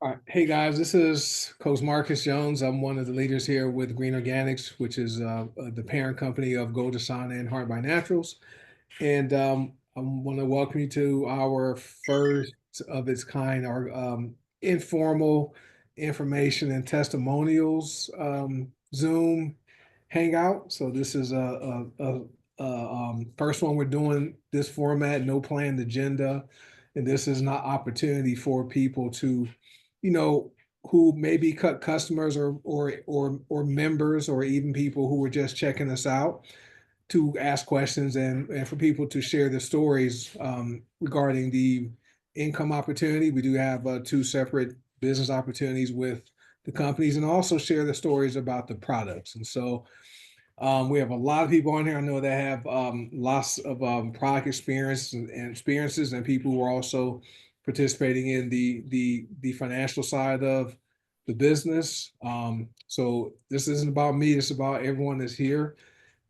All right. Hey guys, this is Coach Marcus Jones. I'm one of the leaders here with Green Organics, which is the parent company of Gold Asana and Heart by Naturals. And I want to welcome you to our first of its kind, our informal information and testimonials Zoom hangout. So this is a first one we're doing this format, no planned agenda, and this is an opportunity for people to, you know, who maybe cut customers or members or even people who were just checking us out to ask questions and for people to share their stories regarding the income opportunity. We do have two separate business opportunities with the companies and also share the stories about the products. And so we have a lot of people on here I know that have lots of product experience and experiences, and people who are also participating in the financial side of the business. So this isn't about me; it's about everyone that's here,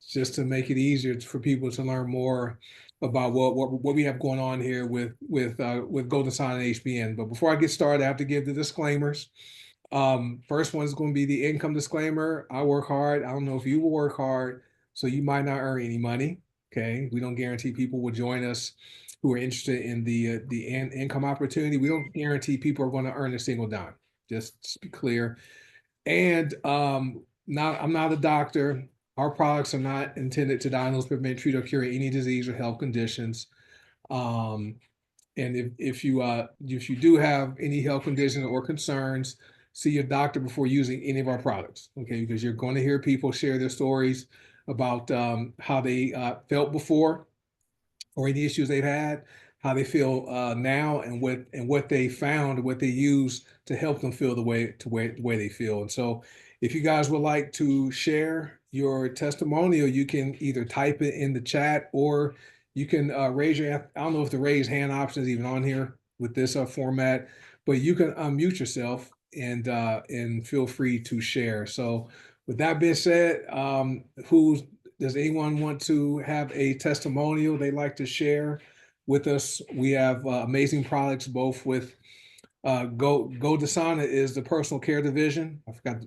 just to make it easier for people to learn more about what we have going on here with Golden Sign and HBN. But before I get started, I have to give the disclaimers. First one is going to be the income disclaimer. I work hard. I don't know if you will work hard, so you might not earn any money. Okay, we don't guarantee people will join us who are interested in the income opportunity. We don't guarantee people are going to earn a single dime. Just to be clear. And not I'm not a doctor. Our products are not intended to diagnose, prevent, treat, or cure any disease or health conditions. Um, and if you do have any health conditions or concerns, see your doctor before using any of our products. Okay, because you're going to hear people share their stories about how they felt before or any issues they've had, how they feel now, and what they found, what they use to help them feel the way they feel. And so, if you guys would like to share your testimonial, you can either type it in the chat or you can raise your. I don't know if the raise hand option is even on here with this format, but you can unmute yourself and feel free to share. So, with that being said, who's does anyone want to have a testimonial they'd like to share with us? We have amazing products, both with Go Dasana is the personal care division. I forgot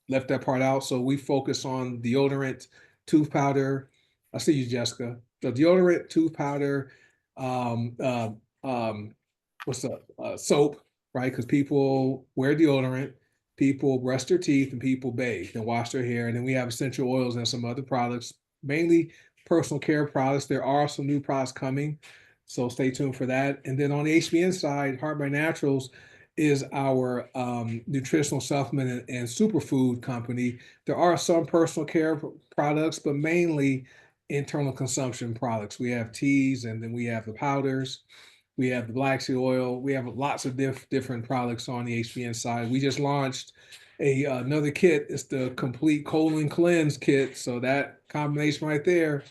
left that part out. So we focus on deodorant, tooth powder. I see you, Jessica. The deodorant, tooth powder, um, uh, um, what's up? Soap, right? Because people wear deodorant, people brush their teeth, and people bathe and wash their hair. And then we have essential oils and some other products, mainly personal care products. There are some new products coming, so stay tuned for that. And then on the HBN side, Heart by Naturals is our nutritional supplement and superfood company. There are some personal care products, but mainly internal consumption products. We have teas, and then we have the powders. We have the black seed oil. We have lots of different products on the HBN side. We just launched another kit. It's the complete colon cleanse kit. So that combination right there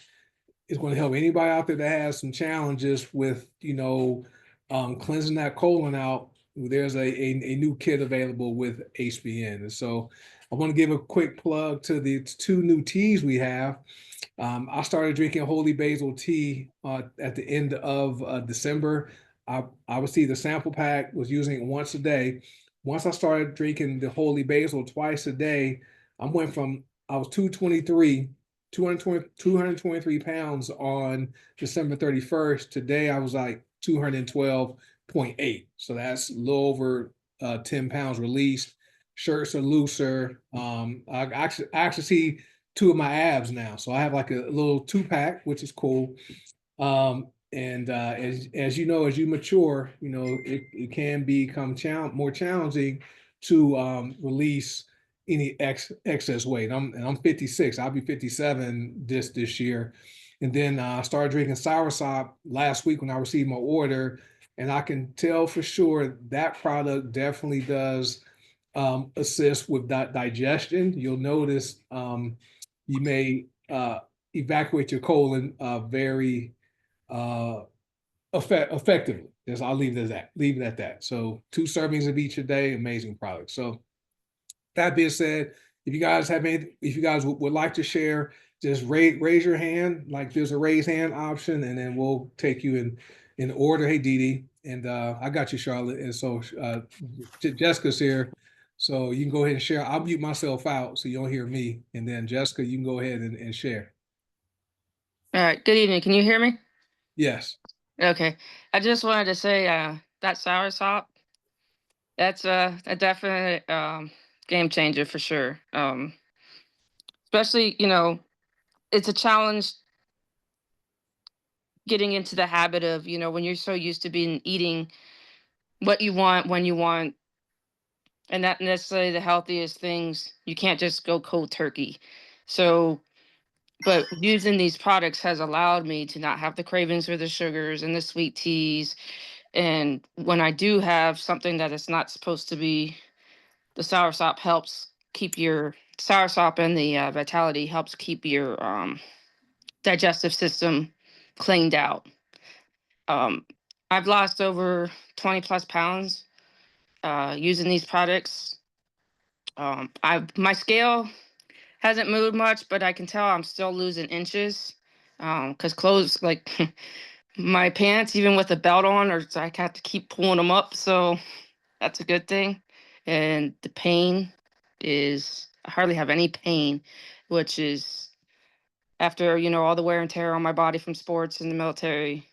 is going to help anybody out there that has some challenges with, cleansing that colon out. There's a new kit available with HBN. And so I want to give a quick plug to the two new teas we have. I started drinking holy basil tea at the end of December. I would see the sample pack, was using it once a day. Once I started drinking the holy basil twice a day, I was 223, 223 pounds on December 31st. Today I was like 212.8. So that's a little over 10 pounds released. Shirts are looser. I actually see two of my abs now. So I have like a little two pack, which is cool. And as you know, as you mature, it can become more challenging to release any excess weight. I'm 56. I'll be 57 this year. And then I started drinking soursop last week when I received my order, and I can tell for sure that product definitely does assist with that digestion. You'll notice you may evacuate your colon very uh, effectively. Just I'll leave it at that. Leave it at that. So 2 servings of each a day, amazing product. So that being said, if you guys would like to share, just raise your hand. Like there's a raise hand option, and then we'll take you in order. Hey, Dee Dee. and I got you, Charlotte. And so Jessica's here, so you can go ahead and share. I'll mute myself out so you don't hear me, and then Jessica, you can go ahead and share. All right. Good evening. Can you hear me? Yes. Okay. I just wanted to say that soursop, that's a definite game changer for sure. Especially, it's a challenge getting into the habit of, when you're so used to being eating what you want when you want, and not necessarily the healthiest things. You can't just go cold turkey. So, but using these products has allowed me to not have the cravings for the sugars and the sweet teas. And when I do have something that is not supposed to be, the soursop helps keep your soursop, and the vitality helps keep your digestive system cleaned out. Um, I've lost over 20 plus pounds using these products. I my scale hasn't moved much, but I can tell I'm still losing inches because clothes like my pants, even with a belt on, or I have to keep pulling them up. So that's a good thing. And the pain is, I hardly have any pain, which is after, all the wear and tear on my body from sports in the military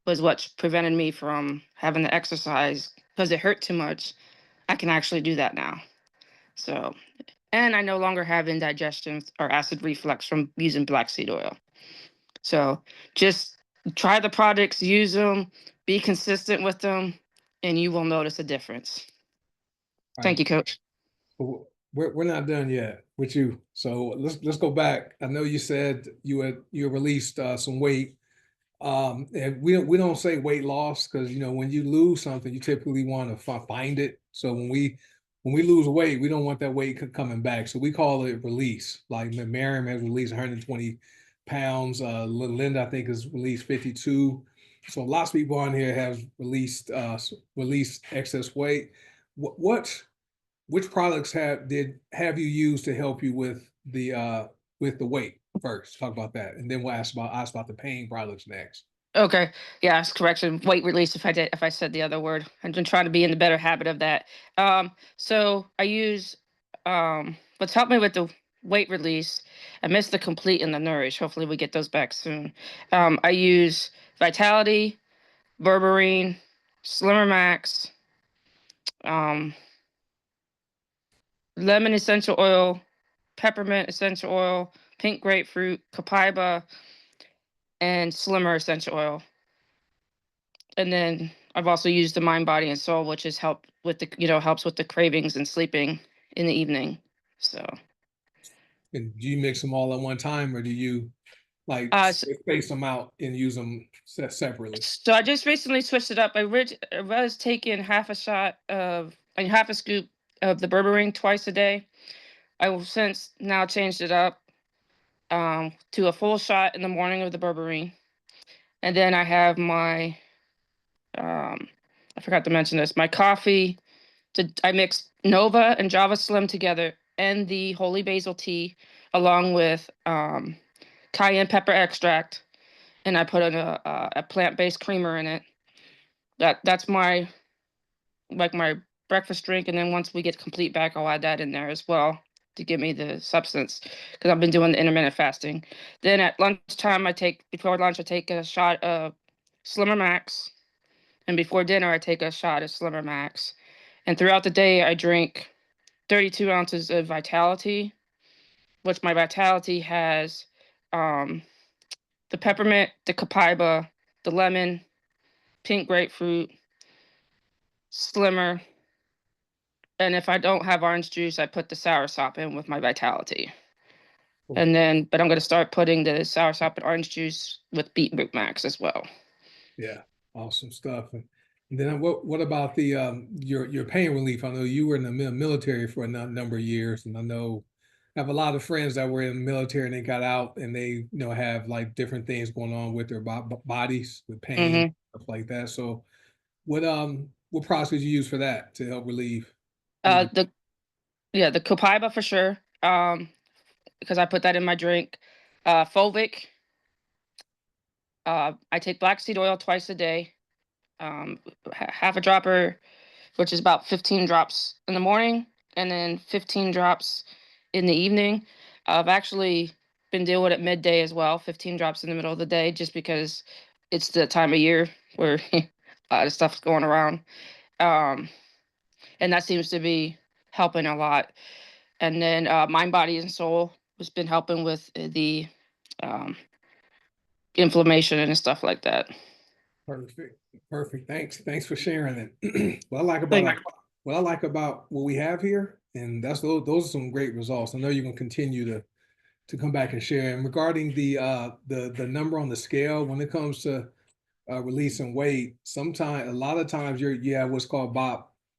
was what prevented me from having to exercise because it hurt too much. I can actually do that now. So, and I no longer have indigestion or acid reflux from using black seed oil. So just try the products, use them, be consistent with them, and you will notice a difference. All Thank right. you, Coach. We're not done yet with you. So let's go back. I know you said you released some weight. And we don't say weight loss because when you lose something, you typically want to find it. So when we lose weight, we don't want that weight coming back. So we call it release. Like Miriam has released 120 pounds. Linda, I think, has released 52. So lots of people on here have released excess weight. What which products have you used to help you with the weight first? Talk about that, and then we'll ask about the pain products next. Okay. Yes, correction. Weight release if I said the other word. I've been trying to be in the better habit of that. So I use what's helped me with the weight release. I missed the complete and the nourish. Hopefully we get those back soon. I use Vitality, Berberine, Slimmer Max, um, lemon essential oil, peppermint essential oil, pink grapefruit, copaiba, and Slimmer essential oil. And then I've also used the Mind, Body, and Soul, which has helped with the helps with the cravings and sleeping in the evening. So, And do you mix them all at one time, or do you like uh, so, space them out and use them separately? so I just recently switched it up. I was taking half a scoop of the berberine twice a day. I have since now changed it up to a full shot in the morning of the berberine, and then I have my I forgot to mention this, my coffee. I mix Nova and Java Slim together and the holy basil tea along with cayenne pepper extract, and I put in a plant-based creamer in it. That's my my breakfast drink, and then once we get complete back, I'll add that in there as well to give me the substance because I've been doing the intermittent fasting. Then at lunchtime, before lunch I take a shot of Slimmer Max, and before dinner I take a shot of Slimmer Max. And throughout the day, I drink 32 ounces of Vitality, which my Vitality has um, the peppermint, the copaiba, the lemon, pink grapefruit, Slimmer, and if I don't have orange juice, I put the soursop in with my Vitality. Cool. And then, but I'm going to start putting the soursop and orange juice with beetroot max as well. Yeah, awesome stuff. And then what about the your pain relief? I know you were in the military for a number of years, and I know I have a lot of friends that were in the military and they got out and they have like different things going on with their bodies with pain, Hmm. stuff like that. So what products did you use for that to help relieve? The the copaiba for sure. Because I put that in my drink. Fulvic. I take black seed oil twice a day. um, half a dropper, which is about 15 drops in the morning, and then 15 drops in the evening. I've actually been doing it at midday as well, 15 drops in the middle of the day, just because it's the time of year where a lot of stuff's going around. Um, and that seems to be helping a lot. And then Mind, Body, and Soul has been helping with the um, inflammation and stuff like that. Perfect. Perfect. Thanks for sharing it. What I like about Thank what I like about what we have here, and those are some great results. I know you're gonna continue to come back and share. And regarding the number on the scale, when it comes to releasing weight, sometimes a lot of times you have what's called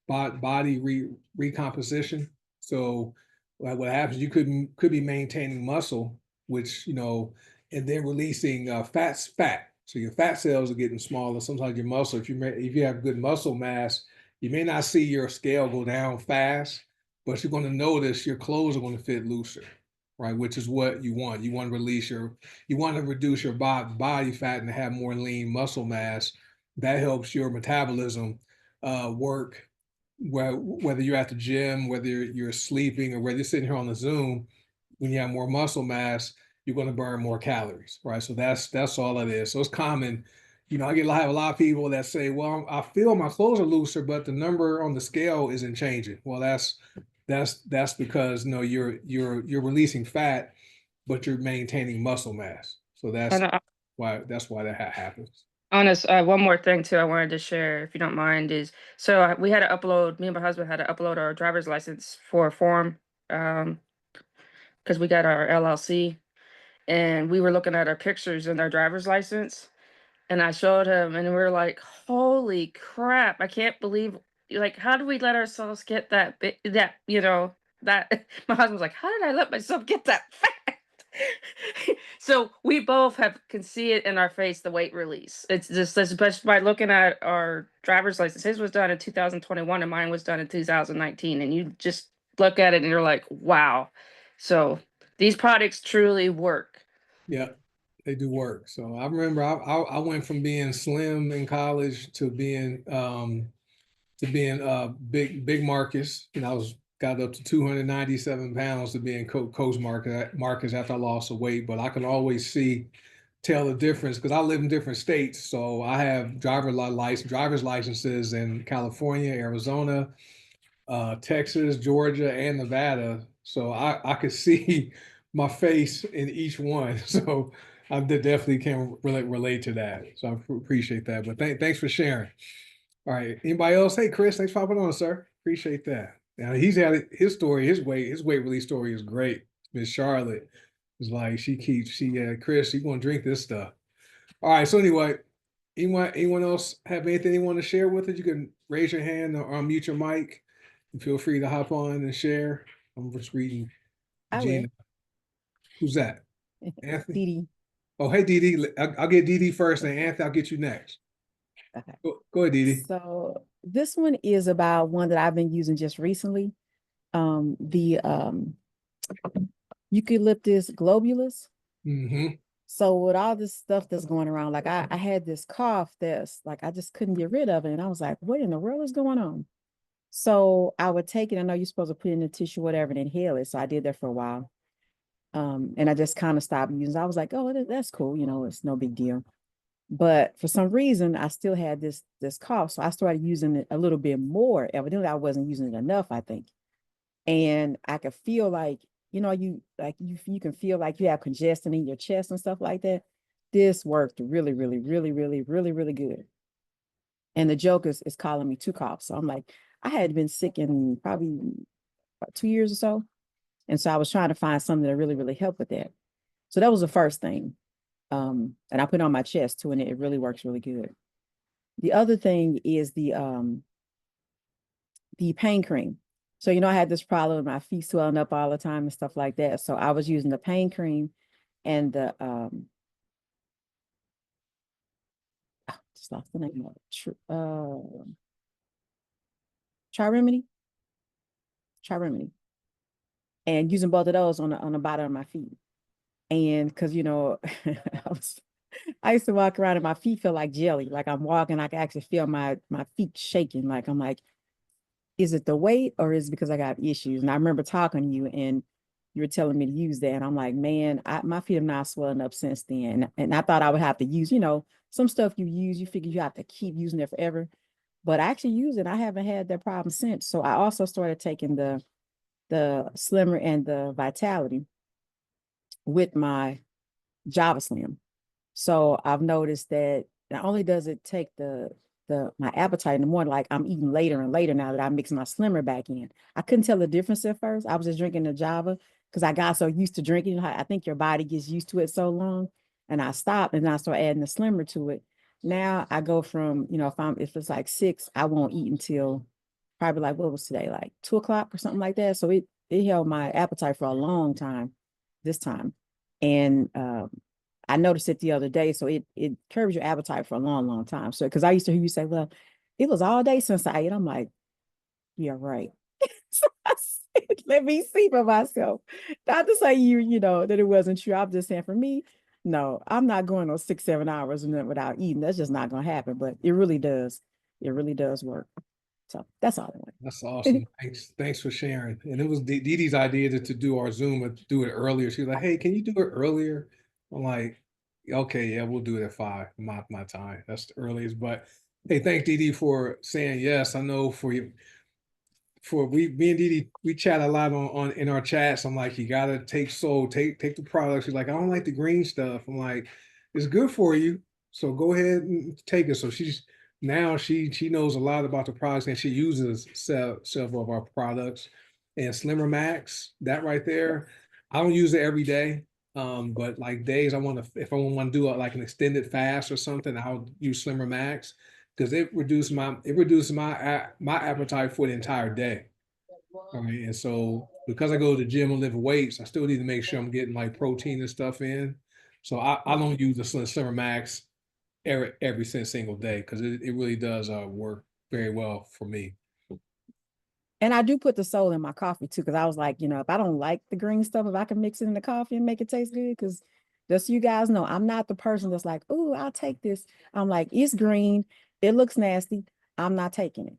body recomposition. So what happens, you could be maintaining muscle, which and then releasing fat. So your fat cells are getting smaller. Sometimes your muscle, if you have good muscle mass, you may not see your scale go down fast, but you're going to notice your clothes are going to fit looser, right? Which is what you want. You want to reduce your body fat and have more lean muscle mass. That helps your metabolism work. Whether you're at the gym, whether you're sleeping, or whether you're sitting here on the Zoom, when you have more muscle mass, you're going to burn more calories, right? So that's all it is. So it's common. I have a lot of people that say, "Well, I feel my clothes are looser, but the number on the scale isn't changing." Well, that's because you're releasing fat, but you're maintaining muscle mass. So And that's why that happens. honest, one more thing too I wanted to share, if you don't mind, is so we had to upload. Me and my husband had to upload our driver's license for a form, because we got our LLC, and we were looking at our pictures in our driver's license, and I showed him, and we are like, "Holy crap! I can't believe, like, how do we let ourselves get that big? That that." My husband was like, "How did I let myself get that fat?" So we both have can see it in our face, the weight release. It's just by looking at our driver's license. His was done in 2021, and mine was done in 2019. And you just look at it, and you're like, "Wow!" So these products truly work. Yeah, they do work. So I remember I went from being slim in college to being big Marcus. I was got up to 297 pounds to being coach Marcus after I lost the weight. But I can always tell the difference because I live in different states. So I have driver's licenses in California, Arizona, Texas, Georgia, and Nevada. So I could see my face in each one. So I definitely can relate to that. So I appreciate that. But thanks for sharing. All right. Anybody else? Hey, Chris, thanks for hopping on, sir. Appreciate that. Now he's had his story, his weight release story is great. Miss Charlotte is like Chris, you gonna drink this stuff. All right. So anyway, anyone else have anything they want to share with us? You can raise your hand or unmute your mic and feel free to hop on and share. I'm just reading I will. Gina. Who's that? Anthony? Dee Dee. Oh, hey Dee Dee. I'll get Dee Dee first, and Anthony, I'll get you next. Okay. Go ahead, Dee Dee. So this one is about one that I've been using just recently. The eucalyptus globulus. Mm-hmm. So with all this stuff that's going around, like I had this cough that's like I just couldn't get rid of it. And I was like, what in the world is going on? So I would take it. I know you're supposed to put it in the tissue, whatever, and inhale it. So I did that for a while. And I just kind of stopped using. I was like, oh, that's cool. It's no big deal. But for some reason, I still had this cough. So I started using it a little bit more. Evidently, I wasn't using it enough, I think. And I could feel like, you can feel like you have congestion in your chest and stuff like that. This worked really, really, really, really, really, really good. And the joke is calling me two coughs. So I'm like, I had been sick in probably about 2 years or so. And so I was trying to find something that really, really helped with that. So that was the first thing. And I put it on my chest too, and it really works really good. The other thing is the pain cream. So I had this problem with my feet swelling up all the time and stuff like that. So I was using the pain cream and the just lost the name of it. Triremedy, Triremedy, and using both of those on the bottom of my feet. And because I was I used to walk around and my feet feel like jelly. Like I'm walking, I can actually feel my feet shaking. Like I'm like, is it the weight or is it because I got issues? And I remember talking to you and you were telling me to use that. And I'm like, man, my feet have not swelling up since then. And I thought I would have to use, some stuff you use, you figure you have to keep using it forever. But I actually use it. I haven't had that problem since. So I also started taking the Slimmer and the Vitality with my Java Slim. So I've noticed that not only does it take the my appetite in the morning, like I'm eating later and later now that I mix my Slimmer back in. I couldn't tell the difference at first. I was just drinking the Java because I got so used to drinking. I think your body gets used to it so long. And I stopped and I started adding the Slimmer to it. Now I go from, if it's like 6, I won't eat until probably like what was today, like 2 o'clock or something like that. So it held my appetite for a long time this time. And I noticed it the other day. So it curbs your appetite for a long, long time. So because I used to hear you say, well, it was all day since I ate. I'm like, yeah, right. So I said, let me see for myself. Not to say that it wasn't true. I'm just saying for me, no, I'm not going on 6, 7 hours without eating. That's just not going to happen. But it really does. It really does work. So that's all I want. That's awesome. Thanks for sharing. And it was Dee Dee's idea to do our Zoom and do it earlier. She was like, "Hey, can you do it earlier?" I'm like, "Okay, yeah, we'll do it at 5, my time. That's the earliest." But hey, thanks Dee Dee for saying yes. I know for you, me and Didi, we chat a lot on in our chats. I'm like, you gotta take the products. She's like, I don't like the green stuff. I'm like, it's good for you, so go ahead and take it. So she knows a lot about the products and she uses several of our products. And Slimmer Max, that right there, I don't use it every day. But like days if I want to do like an extended fast or something, I'll use Slimmer Max because it reduces my appetite for the entire day. All right, and so because I go to the gym and lift weights, I still need to make sure I'm getting like protein and stuff in. So I don't use the Slimmer Max every single day because it really does work very well for me. And I do put the soul in my coffee too, because I was like, if I don't like the green stuff, if I can mix it in the coffee and make it taste good, because just so you guys know, I'm not the person that's like, oh, I'll take this. I'm like, it's green, it looks nasty, I'm not taking it.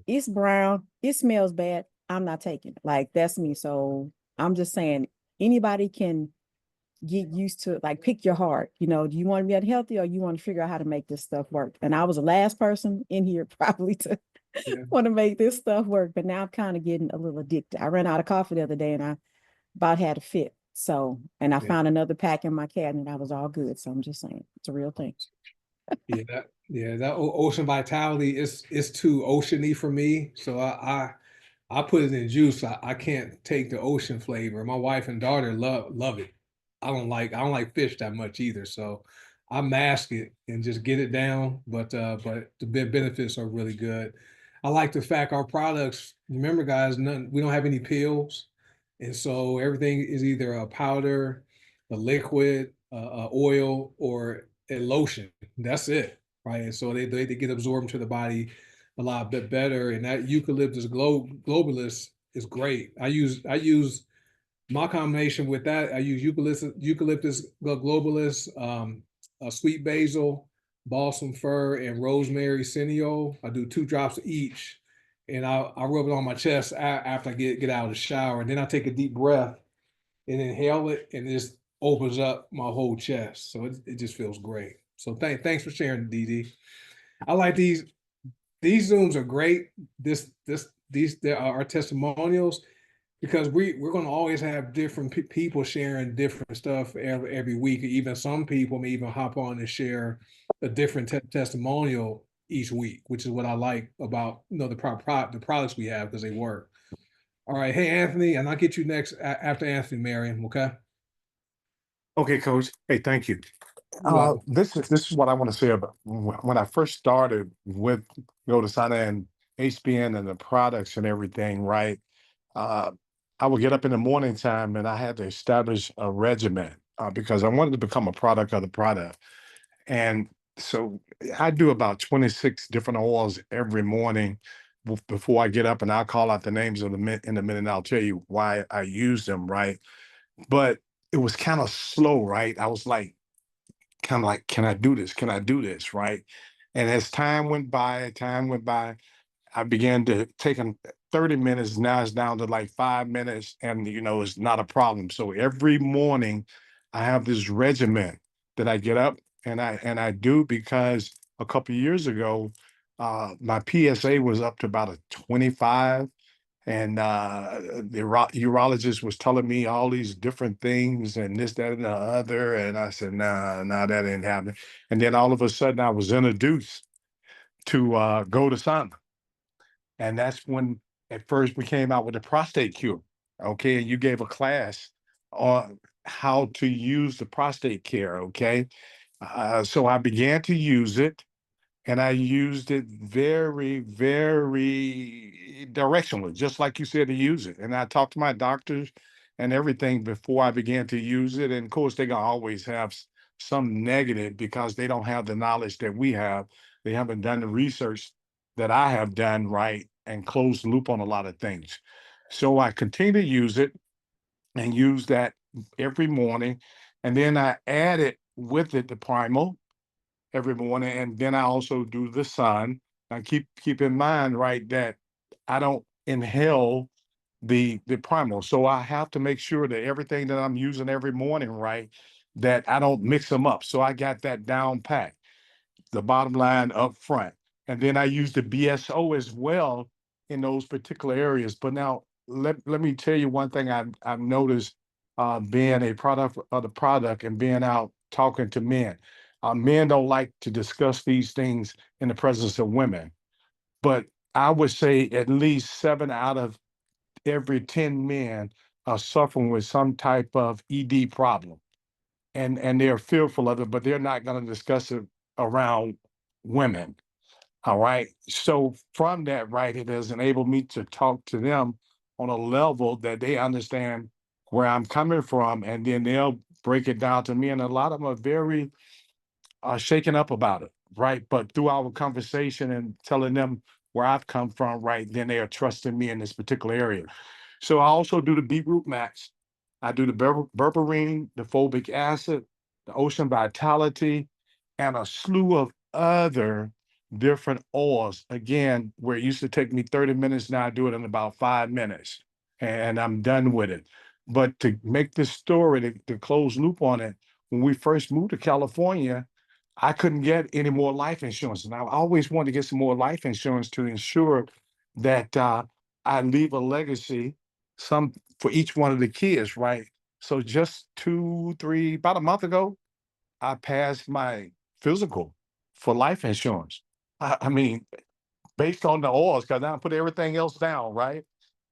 It's brown, it smells bad, I'm not taking it. Like that's me. So I'm just saying anybody can get used to it, like pick your heart. Do you want to be unhealthy or you want to figure out how to make this stuff work? And I was the last person in here probably to Yeah, want to make this stuff work, but now I'm kind of getting a little addicted. I ran out of coffee the other day and I about had a fit. So, and I yeah, found another pack in my cabinet. I was all good. So I'm just saying it's a real thing. that Ocean Vitality is too oceany for me. So I put it in juice. I can't take the ocean flavor. My wife and daughter love it. I don't like fish that much either. So I mask it and just get it down. But the benefits are really good. I like the fact our products, remember guys, we don't have any pills. And so everything is either a powder, a liquid, oil, or a lotion. That's it. Right. And so they get absorbed into the body a lot bit better. And that eucalyptus globalus is great. I use my combination with that. I use eucalyptus globalus, sweet basil, balsam fir, and rosemary cineole. I do 2 drops of each, and I rub it on my chest after I get out of the shower, and then I take a deep breath and inhale it, and it just opens up my whole chest. So it just feels great. So thanks for sharing, Dee Dee. I like these Zooms are great. These there are our testimonials because we're going to always have different people sharing different stuff every week. Even some people may even hop on and share a different testimonial each week, which is what I like about the products we have because they work. All right, hey Anthony, and I'll get you next after Anthony, Marion. Okay. Okay, Coach. Hey, thank you. Well, This is what I want to say about when I first started with Go to Sana and HBN and the products and everything, right? Uh, I would get up in the morning time and I had to establish a regimen because I wanted to become a product of the product. And so I do about 26 different oils every morning before I get up, and I'll call out the names of in a minute, and I'll tell you why I use them, right? But it was kind of slow, right? I was like, kind of like, can I do this? Can I do this? Right. And as time went by, I began to take them 30 minutes. Now it's down to like 5 minutes, and it's not a problem. So every morning I have this regimen that I get up and I do, because a couple of years ago, my PSA was up to about a 25. And the urologist was telling me all these different things and this, that, and the other. And I said, nah, that ain't happening. And then all of a sudden I was introduced to go to sauna. And that's when at first we came out with the prostate cure. Okay. And you gave a class on how to use the prostate care. Okay. So I began to use it, and I used it very, very directionally, just like you said to use it. And I talked to my doctors and everything before I began to use it. And of course, they're gonna always have some negative because they don't have the knowledge that we have. They haven't done the research that I have done, right, and closed the loop on a lot of things. So I continue to use it and use that every morning. And then I added with it the primal every morning, and then I also do the sun. Now keep in mind, right, that I don't inhale the primal, so I have to make sure that everything that I'm using every morning, right, that I don't mix them up. So I got that down pat, the bottom line up front. And then I use the BSO as well in those particular areas. But now let me tell you one thing I've noticed, being a product of the product and being out talking to men. Men don't like to discuss these things in the presence of women. But I would say at least 7 out of every 10 men are suffering with some type of ED problem, and they're fearful of it, but they're not going to discuss it around women. All right. So from that, right, it has enabled me to talk to them on a level that they understand where I'm coming from, and then they'll break it down to me. And a lot of them are very shaken up about it, right? But through our conversation and telling them where I've come from, right, then they are trusting me in this particular area. So I also do the beetroot max. I do the berberine, the fulvic acid, the ocean vitality, and a slew of other different oils. Again, where it used to take me 30 minutes, now I do it in about 5 minutes, and I'm done with it. But to make this story, to close loop on it, when we first moved to California, I couldn't get any more life insurance. And I always wanted to get some more life insurance to ensure that I leave a legacy, some for each one of the kids, right? So just about a month ago, I passed my physical for life insurance. I mean, based on the oils, because I put everything else down, right?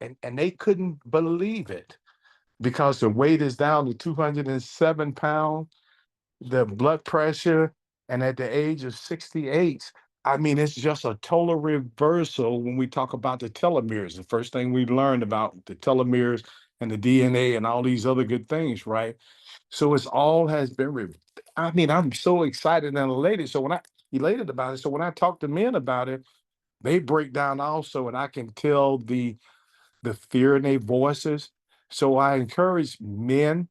And they couldn't believe it because the weight is down to 207 pounds, the blood pressure, and at the age of 68, I mean, it's just a total reversal when we talk about the telomeres. The first thing we learned about the telomeres and the DNA and all these other good things, right? So it's all has been, I mean, I'm so excited and elated. So elated about it. So when I talk to men about it, they break down also, and I can tell the fear in their voices. So I encourage men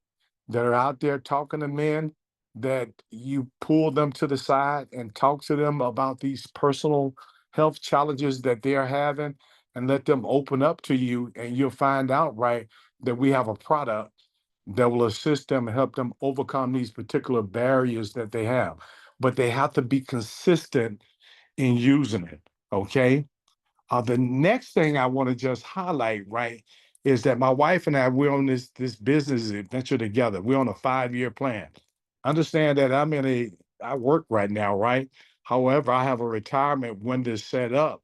that are out there talking to men, that you pull them to the side and talk to them about these personal health challenges that they're having, and let them open up to you, and you'll find out, right, that we have a product that will assist them and help them overcome these particular barriers that they have. But they have to be consistent in using it. Okay. The next thing I want to just highlight, right, is that my wife and I, we're on this business adventure together. We're on a 5-year plan. Understand that I work right now, right? However, I have a retirement window set up,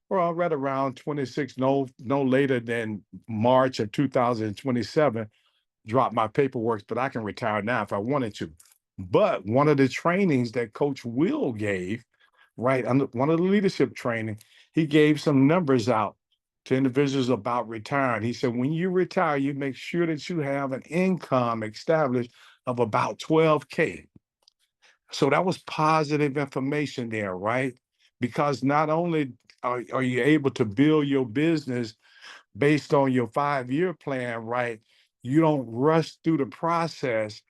well, right around 26, no later than March of 2027. Drop my paperwork, but I can retire now if I wanted to. But one of the trainings that Coach Will gave, right, under one of the leadership training, he gave some numbers out to individuals about retiring. He said, when you retire, you make sure that you have an income established of about 12K. So that was positive information there, right? Because not only are you able to build your business based on your 5-year plan, right? You don't rush through the process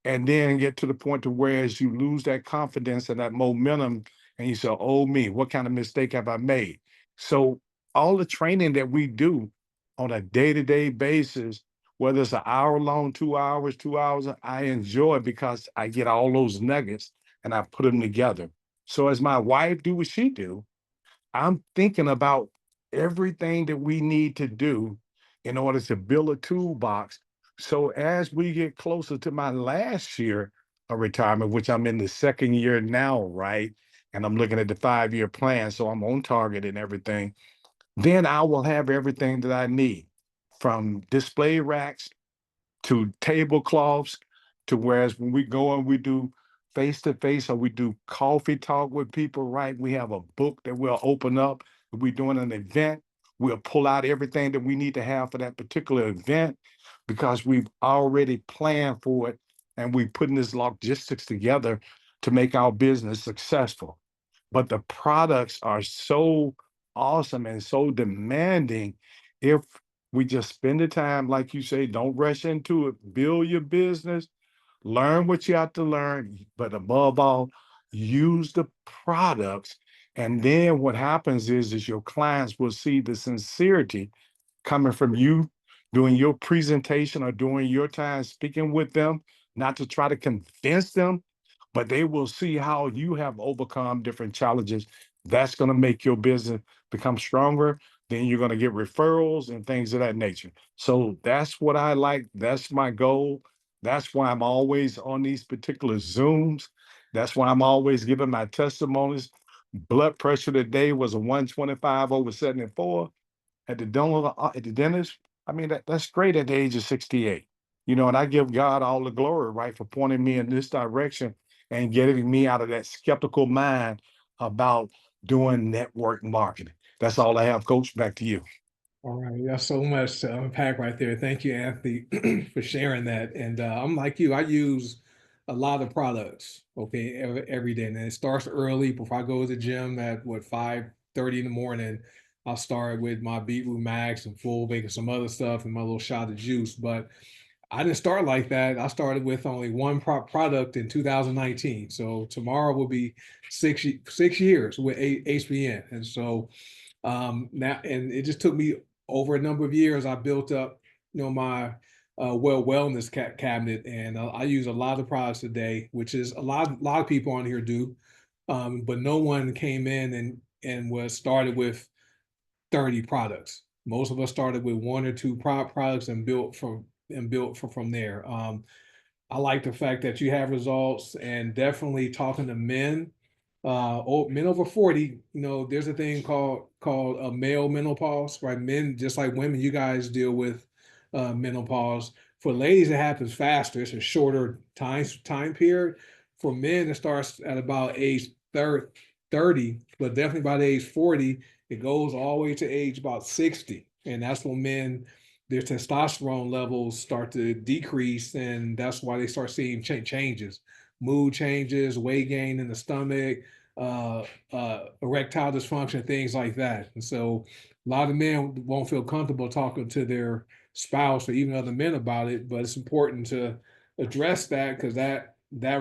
and then get to the point to where as you lose that confidence and that momentum, and you say, oh me, what kind of mistake have I made? So all the training that we do on a day-to-day basis, whether it's an hour long, 2 hours, 2 hours, I enjoy because I get all those nuggets and I put them together. So as my wife do what she do, I'm thinking about everything that we need to do in order to build a toolbox. So as we get closer to my last year of retirement, which I'm in the second year now, right? And I'm looking at the 5-year plan, so I'm on target and everything. Then I will have everything that I need, from display racks to tablecloths, to whereas when we go and we do face to face or we do coffee talk with people, right? We have a book that we'll open up. If we're doing an event, we'll pull out everything that we need to have for that particular event because we've already planned for it and we're putting this logistics together to make our business successful. But the products are so awesome and so demanding if we just spend the time, like you say, don't rush into it, build your business, learn what you have to learn, but above all, use the products. And then what happens is your clients will see the sincerity coming from you doing your presentation or during your time speaking with them, not to try to convince them, but they will see how you have overcome different challenges. That's going to make your business become stronger. Then you're going to get referrals and things of that nature. So that's what I like. That's my goal. That's why I'm always on these particular Zooms. That's why I'm always giving my testimonies. Blood pressure today was a 125/74 at the dentist. I mean, that's great at the age of 68. And I give God all the glory, right, for pointing me in this direction and getting me out of that skeptical mind about doing network marketing. That's all I have, Coach. Back to you. All right, that's so much to unpack right there. Thank you, Anthony, for sharing that. And I'm like you, I use a lot of products, okay, every day. And it starts early before I go to the gym at what 5:30 in the morning. I'll start with my beetroot max and full bacon, some other stuff, and my little shot of juice. But I didn't start like that. I started with only one product in 2019. So tomorrow will be 6 years with HBN. And so now, and it just took me over a number of years. I built up, my wellness cabinet, and I use a lot of products today, which is a lot of people on here do, but no one came in and was started with 30 products. Most of us started with one or two products and from there. I like the fact that you have results, and definitely talking to men, men over 40. There's a thing called a male menopause, right? Men, just like women, you guys deal with menopause. For ladies, it happens faster. It's a shorter time period. For men, it starts at about age 30, but definitely by the age 40, it goes all the way to age about 60. And that's when men, their testosterone levels start to decrease, and that's why they start seeing changes, mood changes, weight gain in the stomach, uh, erectile dysfunction, things like that. And so a lot of men won't feel comfortable talking to their spouse or even other men about it, but it's important to address that because that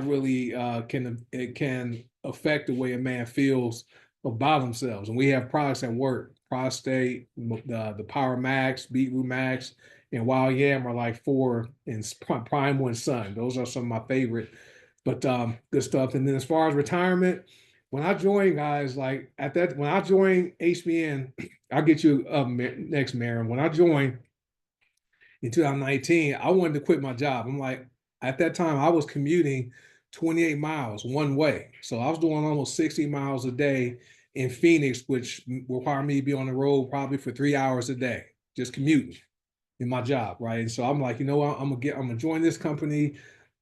really can affect the way a man feels about themselves. And we have products that work. Prostate, the Power Max, Beetroot Max, and Wild Yam are like four, and Primal and Sun. Those are some of my favorite, but good stuff. And then as far as retirement, when I joined, guys, like when I joined HBN, I'll get you up next, Maren. When I joined in 2019, I wanted to quit my job. I'm like, at that time, I was commuting 28 miles one way. So I was doing almost 60 miles a day in Phoenix, which required me to be on the road probably for 3 hours a day, just commuting in my job, right? And so I'm like, you know what? I'm gonna join this company.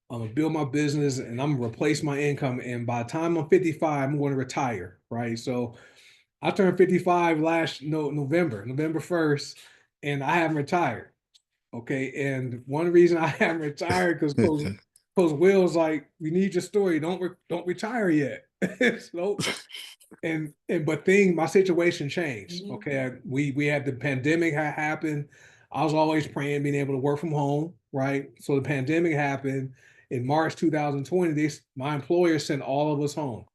I'm gonna build my business, and I'm gonna replace my income. And by the time I'm 55, I'm going to retire, right? So I turned 55 last November 1st, and I haven't retired. Okay, and one reason I haven't retired because Coach Will's like, we need your story. Don't retire yet. So but my situation changed. Okay, we had the pandemic happened. I was always praying being able to work from home, right? So the pandemic happened, in March 2020, my employer sent all of us home.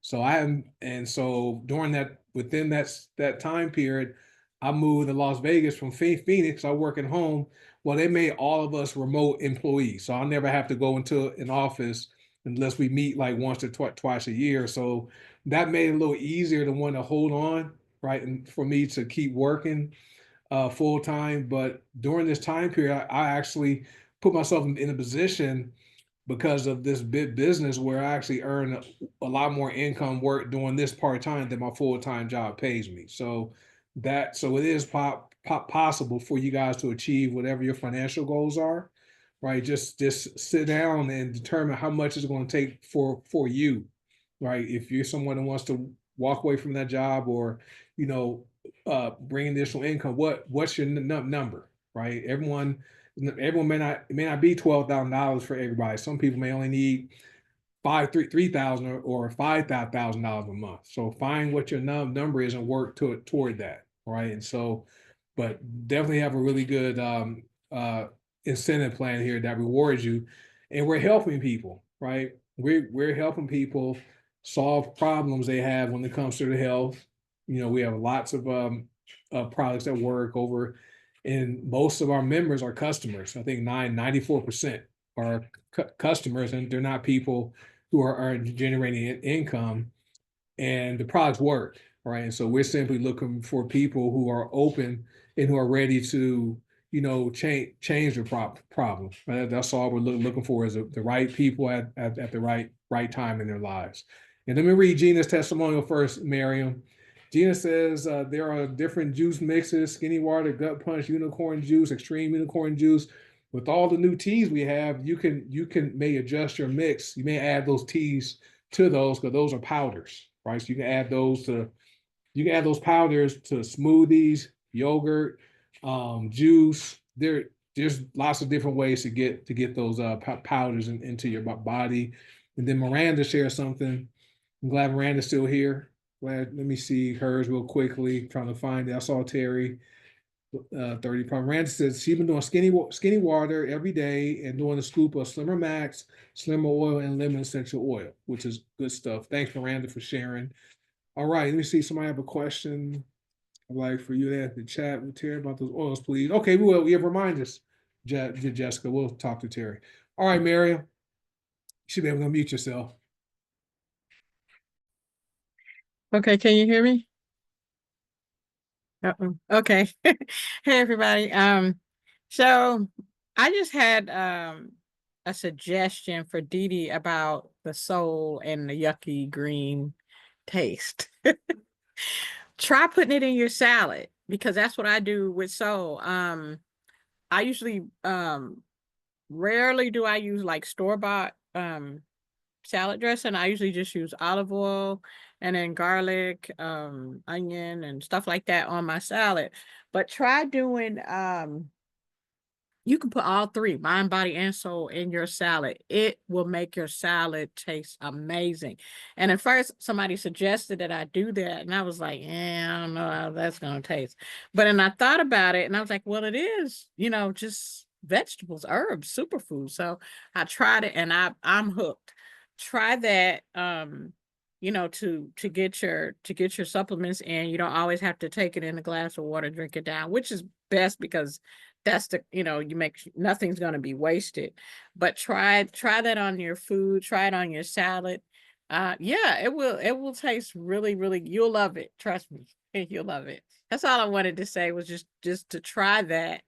So and so during within that time period, I moved to Las Vegas from Phoenix. I work at home. Well, they made all of us remote employees, so I'll never have to go into an office unless we meet like once or twice a year. So that made it a little easier to want to hold on, right, and for me to keep working full time. But during this time period, I actually put myself in a position because of this big business where I actually earn a lot more income work doing this part time than my full time job pays me. So it is possible for you guys to achieve whatever your financial goals are, right? Just sit down and determine how much it's going to take for you, right? If you're someone who wants to walk away from that job or you know bring additional income, what's your number, right? Everyone may not be $12,000 for everybody. Some people may only need 3,000 or $5,000 a month. So find what your number is and work toward that, right? And so, but definitely have a really good incentive plan here that rewards you, and we're helping people, right? We're helping people solve problems they have when it comes to their health. We have lots of products that work over, and most of our members are customers. I think 94% are customers, and they're not people who are generating income, and the products work, right? And so we're simply looking for people who are open and who are ready to, change the problem. Right? That's all we're looking for is the right people at the right time in their lives. And let me read Gina's testimonial first, Miriam. Gina says there are different juice mixes: skinny water, gut punch, unicorn juice, extreme unicorn juice. With all the new teas we have, you can may adjust your mix. You may add those teas to those because those are powders, right? So you can add those powders to smoothies, yogurt, juice. There's lots of different ways to get those powders into your body. And then Miranda shares something. I'm glad Miranda's still here. Let me see hers real quickly. Trying to find it. I saw Terry. 30 pound. Miranda says she's been doing skinny water every day and doing a scoop of Slimmer Max, Slimmer Oil, and lemon essential oil, which is good stuff. Thanks, Miranda, for sharing. All right, let me see. Somebody have a question. I'd like for you to have the chat with Terry about those oils, please. Okay, we will. We have reminders, Jessica. We'll talk to Terry. All right, Miriam. You should be able to unmute yourself. Okay, can you hear me? Uh-oh. Okay. Hey everybody. So I just had a suggestion for Dee Dee about the soul and the yucky green taste. Try putting it in your salad because that's what I do with soul. I usually rarely do I use like store-bought salad dressing. I usually just use olive oil and then garlic, onion and stuff like that on my salad. But try doing you can put all three, mind, body, and soul, in your salad. It will make your salad taste amazing. And at first, somebody suggested that I do that, and I was like, I don't know how that's going to taste. But then I thought about it, and I was like, well, it is, just vegetables, herbs, superfood. So I tried it, and I'm hooked. Try that. To get your supplements in. You don't always have to take it in a glass of water, drink it down, which is best because that's you make nothing's going to be wasted. But try that on your food, try it on your salad. Yeah, it will taste really, really, you'll love it. Trust me. You'll love it. That's all I wanted to say, was just to try that.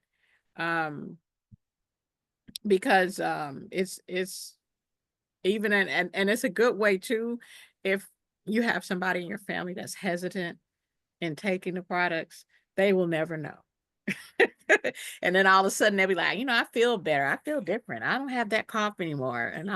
Because it's even and it's a good way too, if you have somebody in your family that's hesitant in taking the products, they will never know. And then all of a sudden they'll be like, I feel better. I feel different. I don't have that cough anymore. And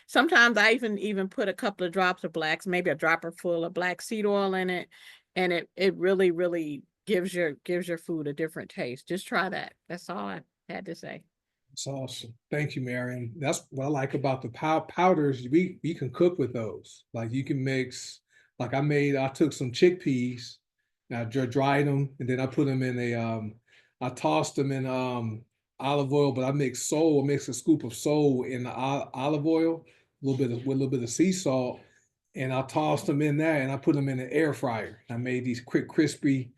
sometimes I even put a couple of drops of blacks, maybe a dropper full of black seed oil in it. And it really, really gives your food a different taste. Just try that. That's all I had to say. That's awesome. Thank you, Marion. That's what I like about the powders. We can cook with those. Like you can mix, like I took some chickpeas, and I dried them, and then I put them in I tossed them in olive oil, but I mix a scoop of Soul in the olive oil, with a little bit of sea salt, and I tossed them in there and I put them in the air fryer. I made these quick, crispy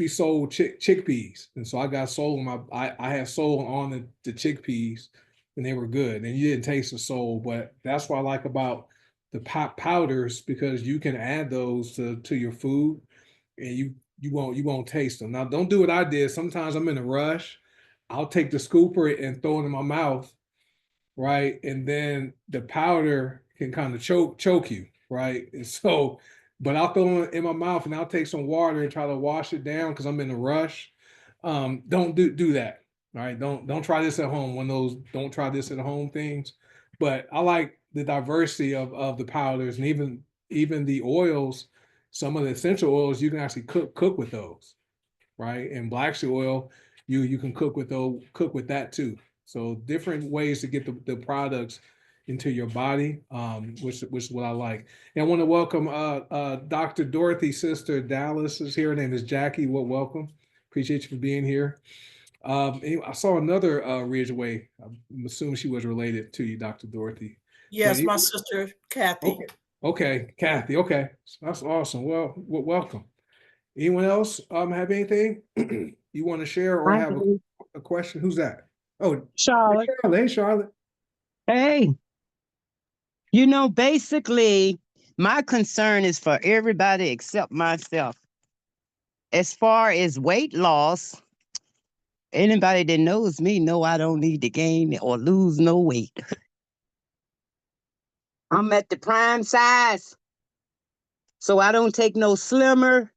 Soul chickpeas. And so I got Soul in I had Soul on the chickpeas, and they were good. And you didn't taste the Soul, but that's what I like about the powders, because you can add those to your food, and you won't taste them. Now, don't do what I did. Sometimes I'm in a rush. I'll take the scooper and throw it in my mouth, right? And then the powder can kind of choke you, right? And so, but I'll throw it in my mouth and I'll take some water and try to wash it down because I'm in a rush. Don't do that. All right. Don't try this at home. One of those don't try this at home things. But I like the diversity of the powders, and even the oils. Some of the essential oils you can actually cook with those, right? And black seed oil, you can cook with that too. So different ways to get the products into your body, which is what I like. And I want to welcome Dr. Dorothy's sister Dallas is here. Her name is Jackie. Well, welcome. Appreciate you for being here. Anyway, I saw another Ridgeway. I'm assuming she was related to you, Dr. Dorothy. But Yes, my sister Kathy. okay, Kathy. Okay, that's awesome. Well, welcome. Anyone else have anything you want to share or I have do. a question? Who's that? Oh, Charlotte. Charlotte. Hey, Charlotte. Hey, basically, my concern is for everybody except myself. As far as weight loss, anybody that knows me know I don't need to gain or lose no weight. I'm at the prime size, so I don't take no slimmer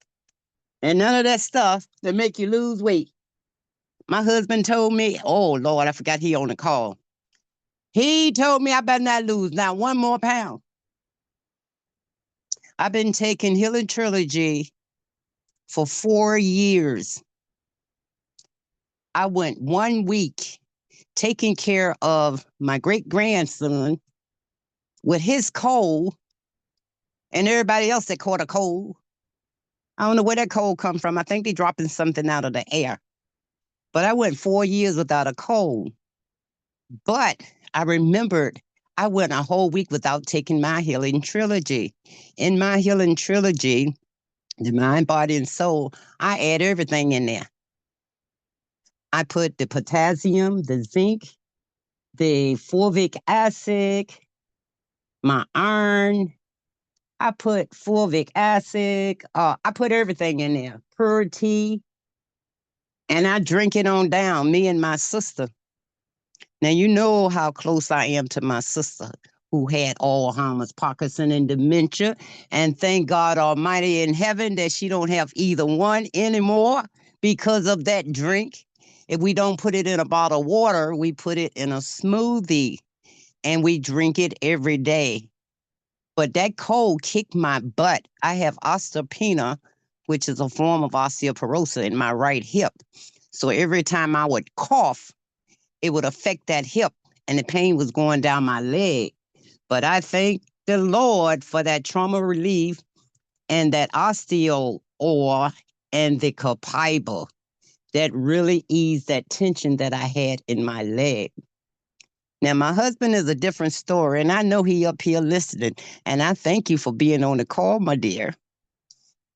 and none of that stuff that make you lose weight. My husband told me, oh Lord, I forgot he on the call. He told me I better not lose not one more pound. I've been taking Healing Trilogy for 4 years. I went 1 week taking care of my great grandson with his cold and everybody else that caught a cold. I don't know where that cold come from. I think they dropping something out of the air. But I went 4 years without a cold. But I remembered I went a whole week without taking my Healing Trilogy. In my Healing Trilogy, the mind, body, and soul, I add everything in there. I put the potassium, the zinc, the fulvic acid, my iron. I put fulvic acid. I put everything in there. Pure tea. And I drink it on down, me and my sister. Now, you know how close I am to my sister who had Alzheimer's, Parkinson, and dementia. And thank God Almighty in heaven that she don't have either one anymore because of that drink. If we don't put it in a bottle of water, we put it in a smoothie and we drink it every day. But that cold kicked my butt. I have osteopenia, which is a form of osteoporosis in my right hip. So every time I would cough, it would affect that hip and the pain was going down my leg. But I thank the Lord for that trauma relief and that osteo oil and the copaiba that really eased that tension that I had in my leg. Now, my husband is a different story, and I know he up here listening, and I thank you for being on the call, my dear.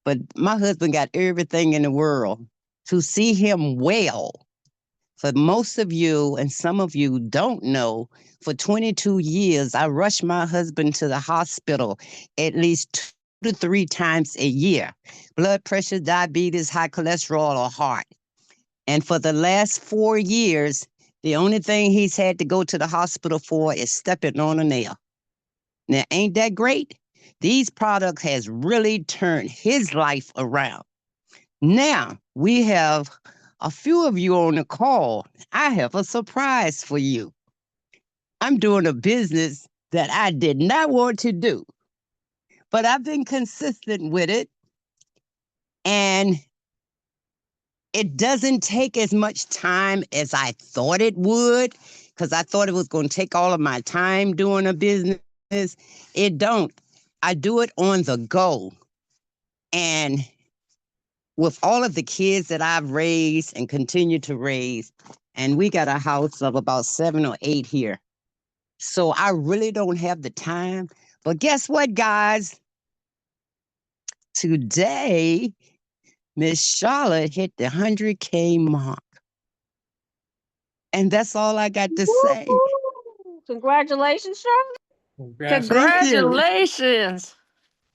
But my husband got everything in the world. To see him well, for most of you, and some of you don't know, for 22 years, I rushed my husband to the hospital at least 2 to 3 times a year. Blood pressure, diabetes, high cholesterol, or heart. And for the last 4 years, the only thing he's had to go to the hospital for is stepping on a nail. Now, ain't that great? These products has really turned his life around. Now, we have a few of you on the call. I have a surprise for you. I'm doing a business that I did not want to do, but I've been consistent with it. And it doesn't take as much time as I thought it would, because I thought it was going to take all of my time doing a business. It don't. I do it on the go. And with all of the kids that I've raised and continue to raise, and we got a house of about 7 or 8 here. So I really don't have the time. But guess what, guys? Today, Miss Charlotte hit the 100K mark. And that's all I got to say. Woo-hoo! Congratulations, Charlotte. Congrats. Thank you. Congratulations.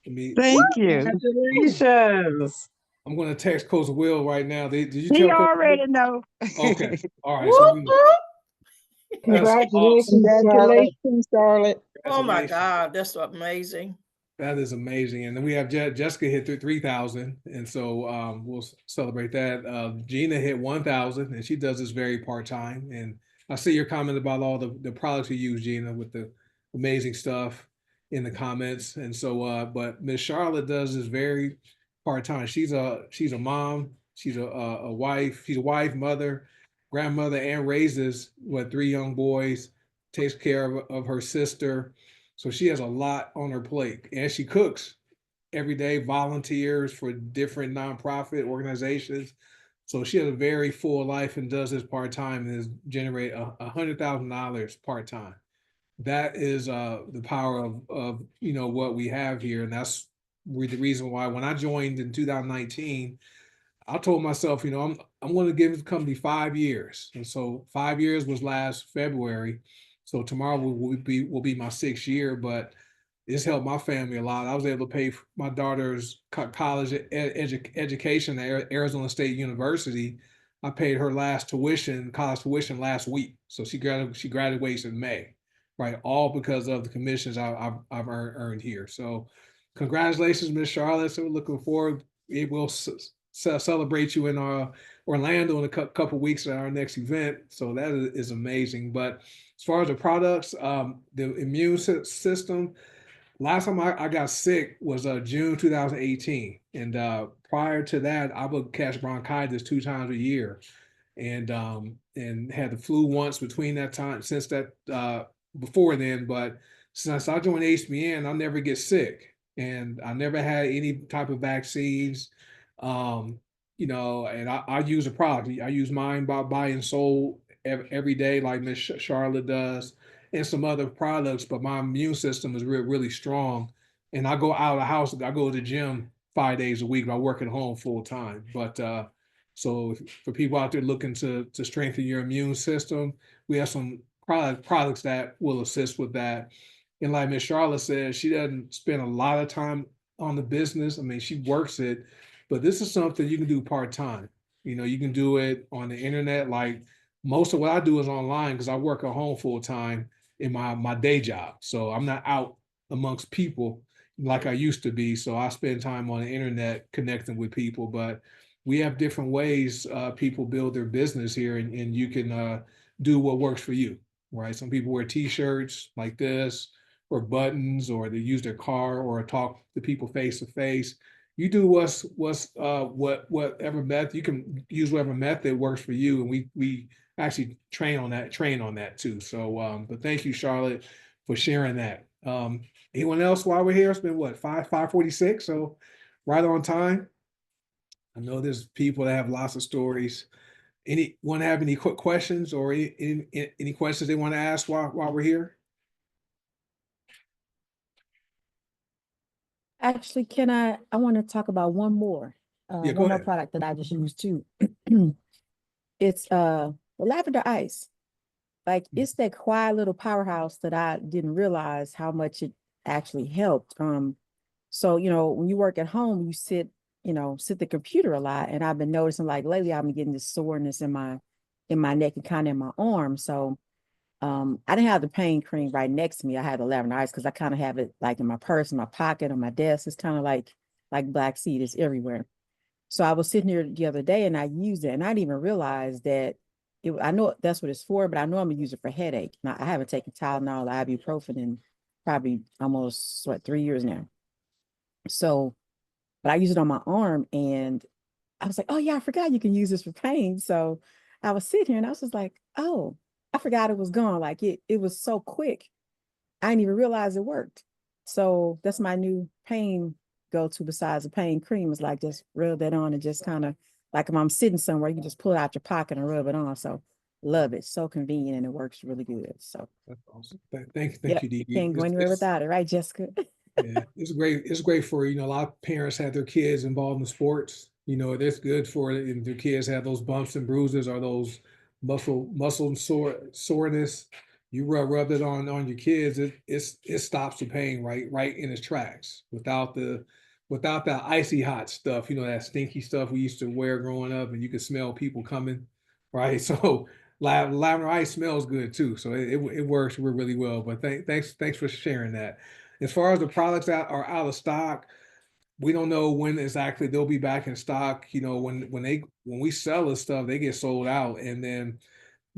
Thank you. Congratulations. I'm going to text Coach Will right now. Did you He tell Coach Will? already know. Okay. All right. So that's awesome. Congratulations, Charlotte. Congratulations, Charlotte. Oh my Congratulations. God, that's amazing. That is amazing. And then we have Jessica hit 3,000. And so we'll celebrate that. Gina hit 1,000 and she does this very part-time. And I see your comment about all the products you use, Gina, with the amazing stuff in the comments. And so, but Miss Charlotte does this very part-time. She's a mom. She's a wife. She's a wife, mother, grandmother, and raises 3 young boys, takes care of her sister. So she has a lot on her plate, and she cooks every day, volunteers for different nonprofit organizations. So she has a very full life and does this part time and is generate $100,000 part time. That is the power of what we have here, and that's the reason why when I joined in 2019. I told myself, I'm going to give the company 5 years, and so 5 years was last February. So tomorrow will be my 6th year, but it's helped my family a lot. I was able to pay for my daughter's college education at Arizona State University. I paid her college tuition last week, so she graduates in May, right? All because of the commissions I've earned here. So, congratulations, Miss Charlotte. So we're looking forward. We will celebrate you in Orlando in a couple weeks at our next event. So that is amazing. But as far as the products, the immune system, last time I got sick was June 2018. And prior to that, I would catch bronchitis 2 times a year and had the flu once between that time, since that before then. But since I joined HBN, I never get sick. And I never had any type of vaccines. And I use a product. I use mine by buy and sold every day, like Miss Charlotte does, and some other products. But my immune system is really strong, and I go out of the house. I go to the gym 5 days a week. I work at home full time. But so for people out there looking to strengthen your immune system, we have some products that will assist with that. And like Miss Charlotte said, she doesn't spend a lot of time on the business. I mean, she works it, but this is something you can do part-time. You can do it on the internet. Like most of what I do is online because I work at home full-time in my day job. So I'm not out amongst people like I used to be. So I spend time on the internet connecting with people. But we have different ways people build their business here, and you can do what works for you, right? Some people wear t-shirts like this, or buttons, or they use their car, or talk to people face to face. You do whatever method you can use, whatever method works for you, and we actually train on that too. So but thank you, Charlotte, for sharing that. Anyone else while we're here? It's been what, 5:46, so right on time. I know there's people that have lots of stories. Anyone have any quick questions, or any questions they want to ask while we're here? Actually, I want to talk about one more, Yeah, go one more ahead. product that I just used too. It's the lavender ice. Like it's that quiet little powerhouse that I didn't realize how much it actually helped. So when you work at home, you sit at the computer a lot, and I've been noticing like lately I've been getting this soreness in my neck and kind of in my arm. So I didn't have the pain cream right next to me. I had the lavender ice because I kind of have it like in my purse, in my pocket, on my desk. It's kind of like black seed is everywhere. So I was sitting here the other day and I used it, and I didn't even realize that I know that's what it's for, but I know I'm gonna use it for headache. Now I haven't taken Tylenol or ibuprofen in probably almost 3 years now. So, but I use it on my arm, and I was like, oh yeah, I forgot you can use this for pain. So I was sitting here and I was just like, oh, I forgot it was gone. Like it was so quick. I didn't even realize it worked. So that's my new pain go-to besides the pain cream, is like just rub that on and just kind of like if I'm sitting somewhere, you can just pull it out your pocket and rub it on. So Love it. So convenient and it works really good. So That's awesome. Thank yep, you, Dee you Dee. can't go anywhere without it, right, Jessica? Yeah, it's great. It's great for, a lot of parents have their kids involved in sports. That's good for it. And their kids have those bumps and bruises or those muscle soreness. You rub it on your kids, it stops the pain right in its tracks without that icy hot stuff, that stinky stuff we used to wear growing up, and you could smell people coming, right? So lavender ice smells good too. So it works really well. But thanks for sharing that. As far as the products that are out of stock, we don't know when exactly they'll be back in stock. When we sell this stuff, they get sold out, and then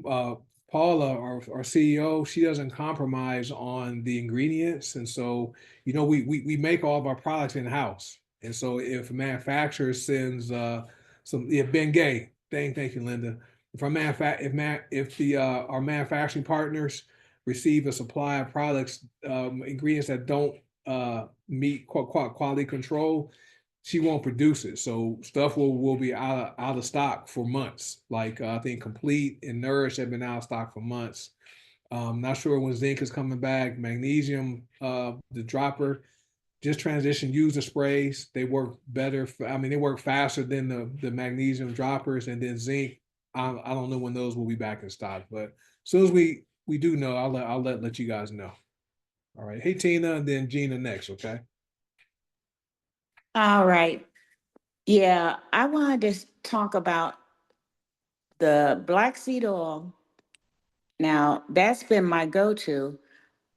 uh, Paula, our CEO, she doesn't compromise on the ingredients, and so we make all of our products in house. And so if a manufacturer sends Ben Gay, thank you, Linda. If our if the our manufacturing partners receive a supply of products, ingredients that don't meet quality control, she won't produce it. So stuff will be out of stock for months. Like I think Complete and Nourish have been out of stock for months. Not sure when zinc is coming back. Magnesium, the dropper, just transition. Use the sprays. They work better. They work faster than the magnesium droppers. And then zinc. I don't know when those will be back in stock, but as soon as we do know, I'll let you guys know. All right. Hey Tina, and then Gina next. Okay. All right. Yeah, I wanted to talk about the black seed oil. Now, that's been my go-to.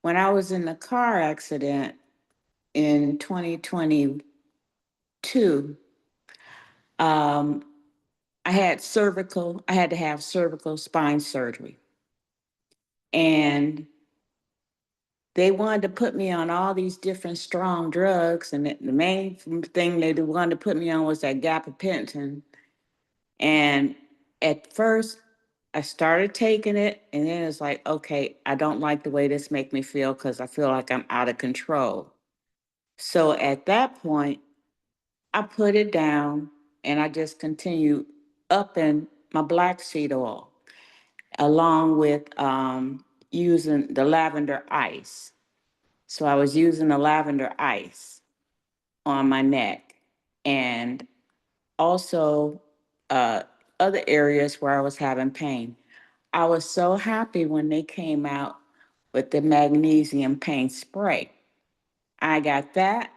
When I was in the car accident in 2022, um, I had to have cervical spine surgery. And they wanted to put me on all these different strong drugs. And the main thing they wanted to put me on was that gabapentin. And at first, I started taking it, and then it's like, okay, I don't like the way this make me feel because I feel like I'm out of control. So at that point, I put it down and I just continued upping my black seed oil along with using the lavender ice. So I was using the lavender ice on my neck and also uh, other areas where I was having pain. I was so happy when they came out with the magnesium pain spray. I got that,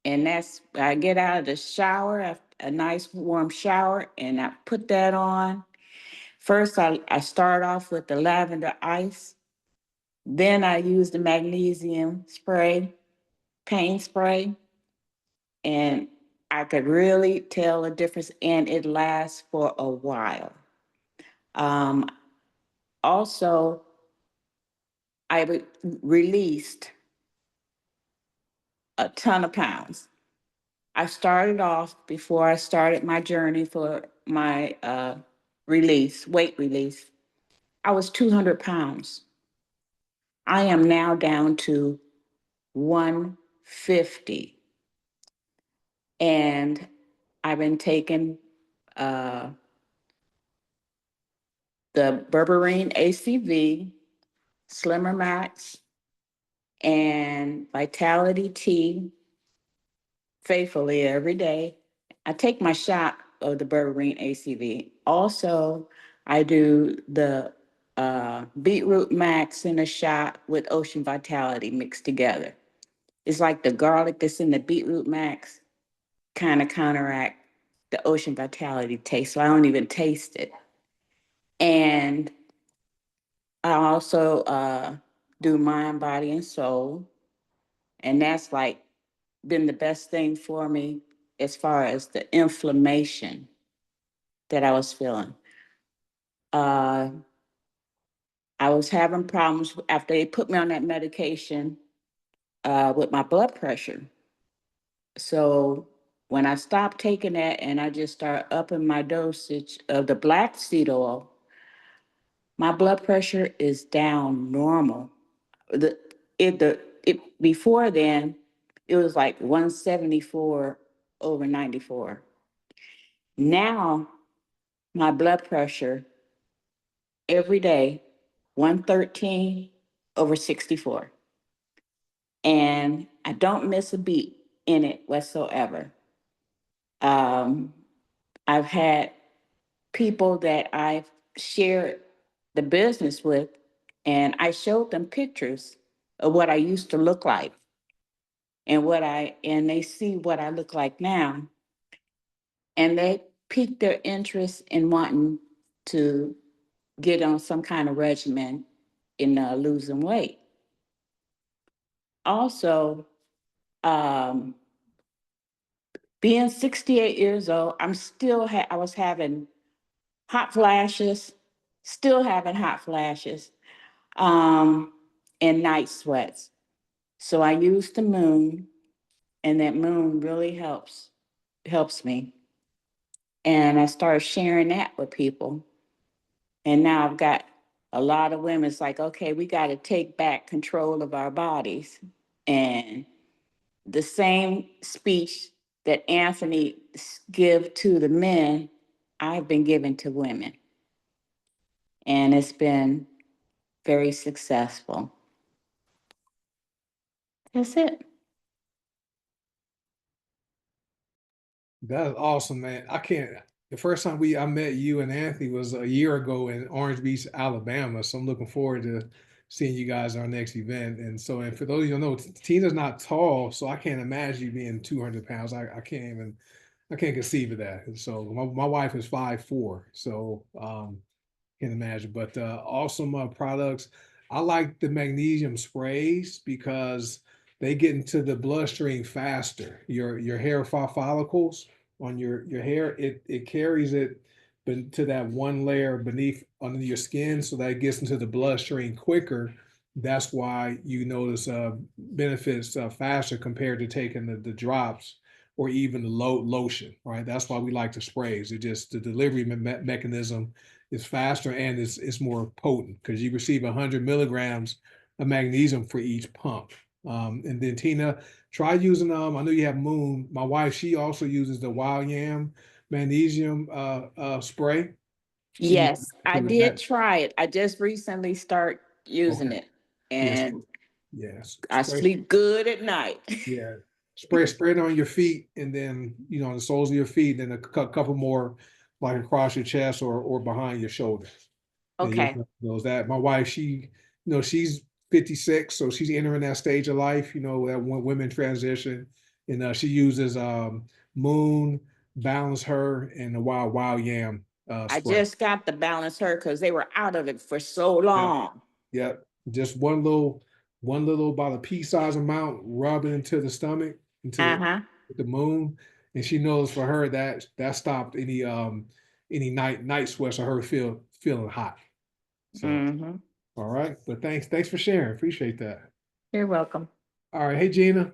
and I get out of the shower, a nice warm shower, and I put that on. First, I start off with the lavender ice, then I use the magnesium spray, pain spray, and I could really tell a difference, and it lasts for a while. Um, Also, released a ton of pounds. I started off before I started my journey for my weight release. I was 200 pounds. I am now down to 150. And I've been taking uh, the berberine ACV, Slimmer Max, and Vitality T faithfully every day. I take my shot of the berberine ACV. Also, I do the beetroot max in a shot with ocean vitality mixed together. It's like the garlic that's in the beetroot max kind of counteract the ocean vitality taste, so I don't even taste it. And I also do mind, body, and soul, and that's like been the best thing for me as far as the inflammation that I was feeling. Uh, I was having problems after they put me on that medication with my blood pressure. So when I stopped taking that and I just started upping my dosage of the black seed oil, my blood pressure is down normal. The it before then, it was like 174 over 94. Now my blood pressure every day, 113/64. And I don't miss a beat in it whatsoever. Um, I've had people that I've shared the business with, and I showed them pictures of what I used to look like and they see what I look like now, and they piqued their interest in wanting to get on some kind of regimen in losing weight. Also, um, being 68 years old, I was having hot flashes, still having hot flashes, um, and night sweats. So I use the moon, and that moon really helps me. And I started sharing that with people. And now I've got a lot of women. It's like, okay, we got to take back control of our bodies. And the same speech that Anthony give to the men, I've been giving to women. And it's been very successful. That's it. That's awesome, man. I can't. The first time I met you and Anthony was a year ago in Orange Beach, Alabama. So I'm looking forward to seeing you guys at our next event. And for those of you who know, Tina's not tall, so I can't imagine you being 200 pounds. I can't conceive of that. And so my wife is 5'4", so can't imagine. But awesome products. I like the magnesium sprays because they get into the bloodstream faster. Your hair follicles on your hair, it carries it to that one layer beneath under your skin, so that it gets into the bloodstream quicker. That's why you notice benefits faster compared to taking the drops or even the lotion, right? That's why we like the sprays. It just the delivery mechanism is faster and it's more potent because you receive 100 milligrams of magnesium for each pump. And then Tina, try using I know you have Moon. My wife, she also uses the Wild Yam magnesium spray. She uses Yes, I for did that. try it. I just recently start using Okay. it, Yes. and Yes. I Spray. sleep good at night. Yeah. Spray it on your feet and then, on the soles of your feet, then a couple more like across your chest or behind your shoulder. And Okay. you'll knows that. My wife, she's 56, so she's entering that stage of life, that when women transition. And she uses Moon, Balance Her, and the Wild Yam I spray. just got the balance her because they were out of it for so Yeah. long. Yep. Just one little about a pea-sized amount, rub it into the stomach, into Uh-huh. the Moon. And she knows for her that stopped any night sweats or her feeling hot. So Mm-hmm. all right. But thanks for sharing. Appreciate that. You're welcome. All right. Hey Gina.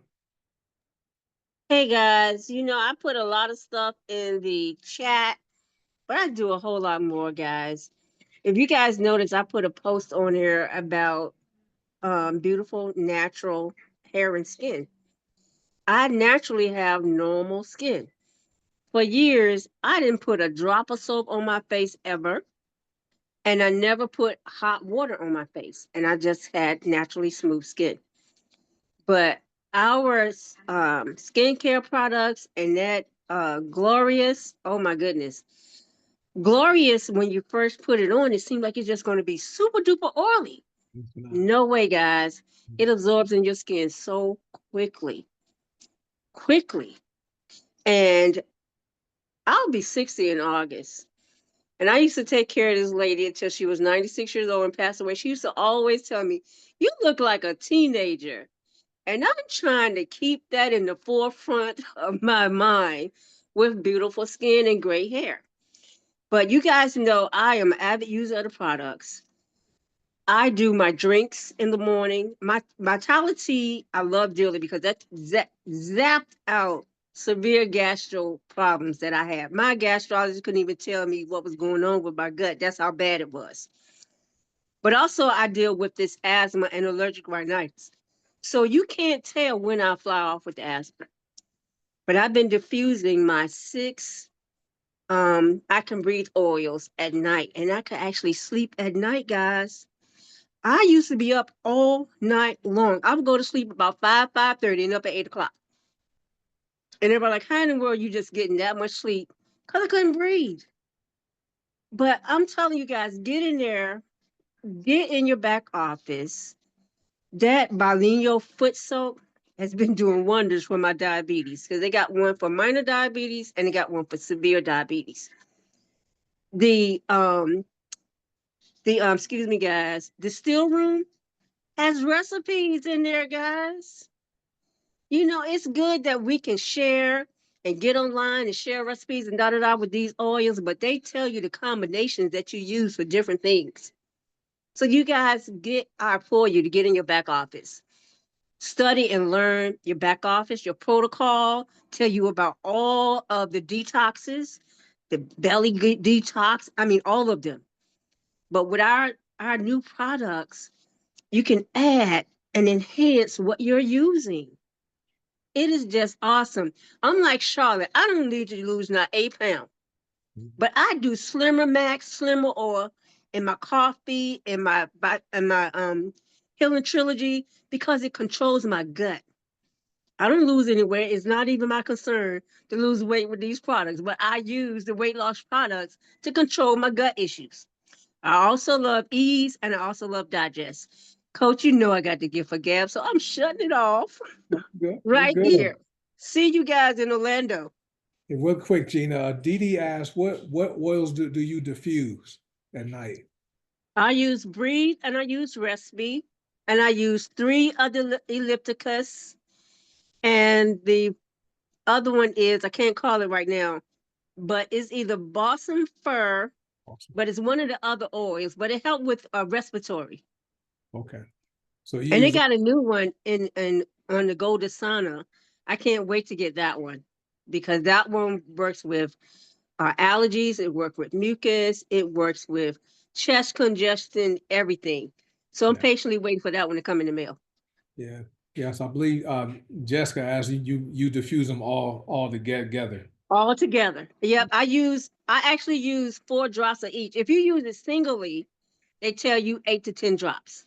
Hey guys, I put a lot of stuff in the chat, but I do a whole lot more, guys. If you guys notice, I put a post on here about beautiful natural hair and skin. I naturally have normal skin. For years, I didn't put a drop of soap on my face ever, and I never put hot water on my face, and I just had naturally smooth skin. But our skincare products and that Glorious, oh my goodness. Glorious, when you first put it on, it seemed like it's just going to be super duper oily. No way, guys. It absorbs in your skin so quickly, quickly. And I'll be 60 in August. And I used to take care of this lady until she was 96 years old and passed away. She used to always tell me, "You look like a teenager." And I'm trying to keep that in the forefront of my mind with beautiful skin and great hair. But you guys know I am an avid user of the products. I do my drinks in the morning. My Vitality, I love dearly because that zapped out severe gastro problems that I had. My gastrologist couldn't even tell me what was going on with my gut. That's how bad it was. But also, I deal with this asthma and allergic rhinitis. So you can't tell when I fly off with the asthma. But I've been diffusing my 6 I can breathe oils at night, and I can actually sleep at night, guys. I used to be up all night long. I would go to sleep about 5:30, and up at 8 o'clock. And everybody like, how in the world you just getting that much sleep? Because I couldn't breathe. But I'm telling you guys, get in there, get in your back office. That Balinio foot soak has been doing wonders for my diabetes because they got one for minor diabetes and they got one for severe diabetes. The excuse me, guys, the still room has recipes in there, guys. You know, it's good that we can share and get online and share recipes and da da da with these oils, but they tell you the combinations that you use for different things. So you guys get I implore you to get in your back office. Study and learn your back office, your protocol, tell you about all of the detoxes, the belly detox, I mean all of them. But with our new products, you can add and enhance what you're using. It is just awesome. I'm like Charlotte. I don't need to lose not 8 pounds, but I do Slimmer Max, Slimmer Oil in my coffee, in my Healing Trilogy because it controls my gut. I don't lose anywhere. It's not even my concern to lose weight with these products, but I use the weight loss products to control my gut issues. I also love ease and I also love digest. Coach, you know I got the gift for gab, so I'm shutting it off Good. We're right good. here. See you guys in Orlando. And real quick, Gina, Dee Dee asked, what oils do you diffuse at night? I use Breathe and I use Recipe and I use 3 other ellipticus. And the other one is, I can't call it right now, but it's either Balsam Fir, Awesome. but it's one of the other oils, but it helped with respiratory. Okay. So you And they use got a new one in on the Gold Asana. I can't wait to get that one because that one works with allergies. It works with mucus. It works with chest congestion, everything. So I'm Yeah. patiently waiting for that one to come in the mail. Yeah. Yes, I believe Jessica asked you diffuse them all together. All together. Yep. I actually use 4 drops of each. If you use it singly, they tell you 8 to 10 drops.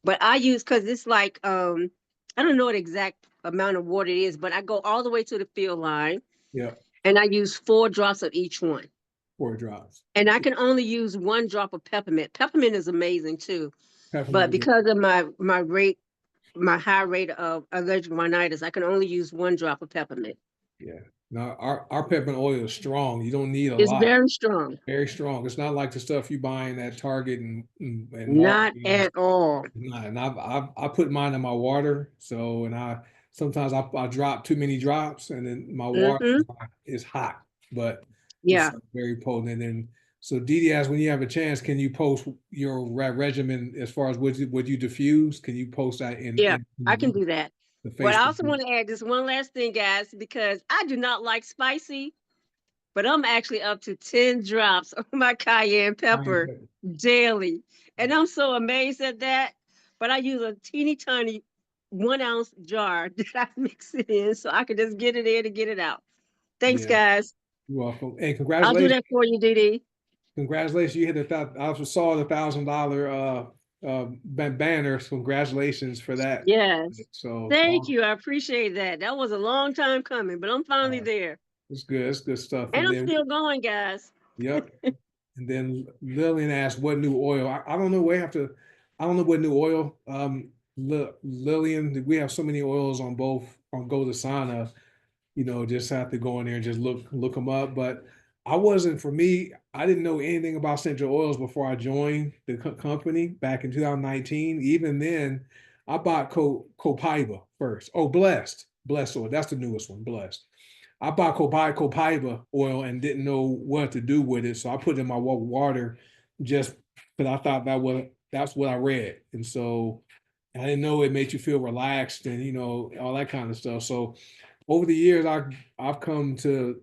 But I use because it's like I don't know what exact amount of water it is, but I go all the way to the field line Yeah, and I use 4 drops of each one. 4 drops. And I can only use 1 drop of peppermint. Peppermint is amazing too. But Peppermint. because of my high rate of allergic rhinitis, I can only use 1 drop of peppermint. Yeah. Now our peppermint oil is strong. You don't need a It's lot. very strong. Very strong. It's not like the stuff you buying at Target and Not Walgreens. at all. Not. And I put mine in my water. So and I sometimes I drop too many drops and then my water Mm-hmm. is hot, but it's Yeah. very potent. And then so Dee Dee asked, when you have a chance, can you post your regimen as far as what you diffuse? Can you post that Yeah. in I can do that. the But I Facebook also group? want to add this one last thing, guys, because I do not like spicy, but I'm actually up to 10 drops of my cayenne pepper daily. And I'm so amazed at that. But I use a teeny tiny 1 ounce jar that I mix it in so I can just get it in and get it out. Thanks, Yeah, guys. you're welcome. And I'll do congratulations. that for you, Dee Dee. Congratulations, you hit I also saw the $1,000 banners. Congratulations for that. Yes. So Thank you. I appreciate that. That was a long time coming, but I'm finally there. it's good. It's good stuff. And And I'm then still going, guys. yep. And then Lillian asked what new oil. I don't know. I don't know what new oil. Lillian, we have so many oils on both on Go to Sana. Just have to go in there and just look them up. But for me, I didn't know anything about essential oils before I joined the company back in 2019. Even then, I bought Copaiba first. Oh, Blessed oil. That's the newest one, Blessed. I bought Copaiba oil and didn't know what to do with it. So I put it in my water just because I thought that's what I read. And so I didn't know it made you feel relaxed and all that kind of stuff. So over the years, I've come to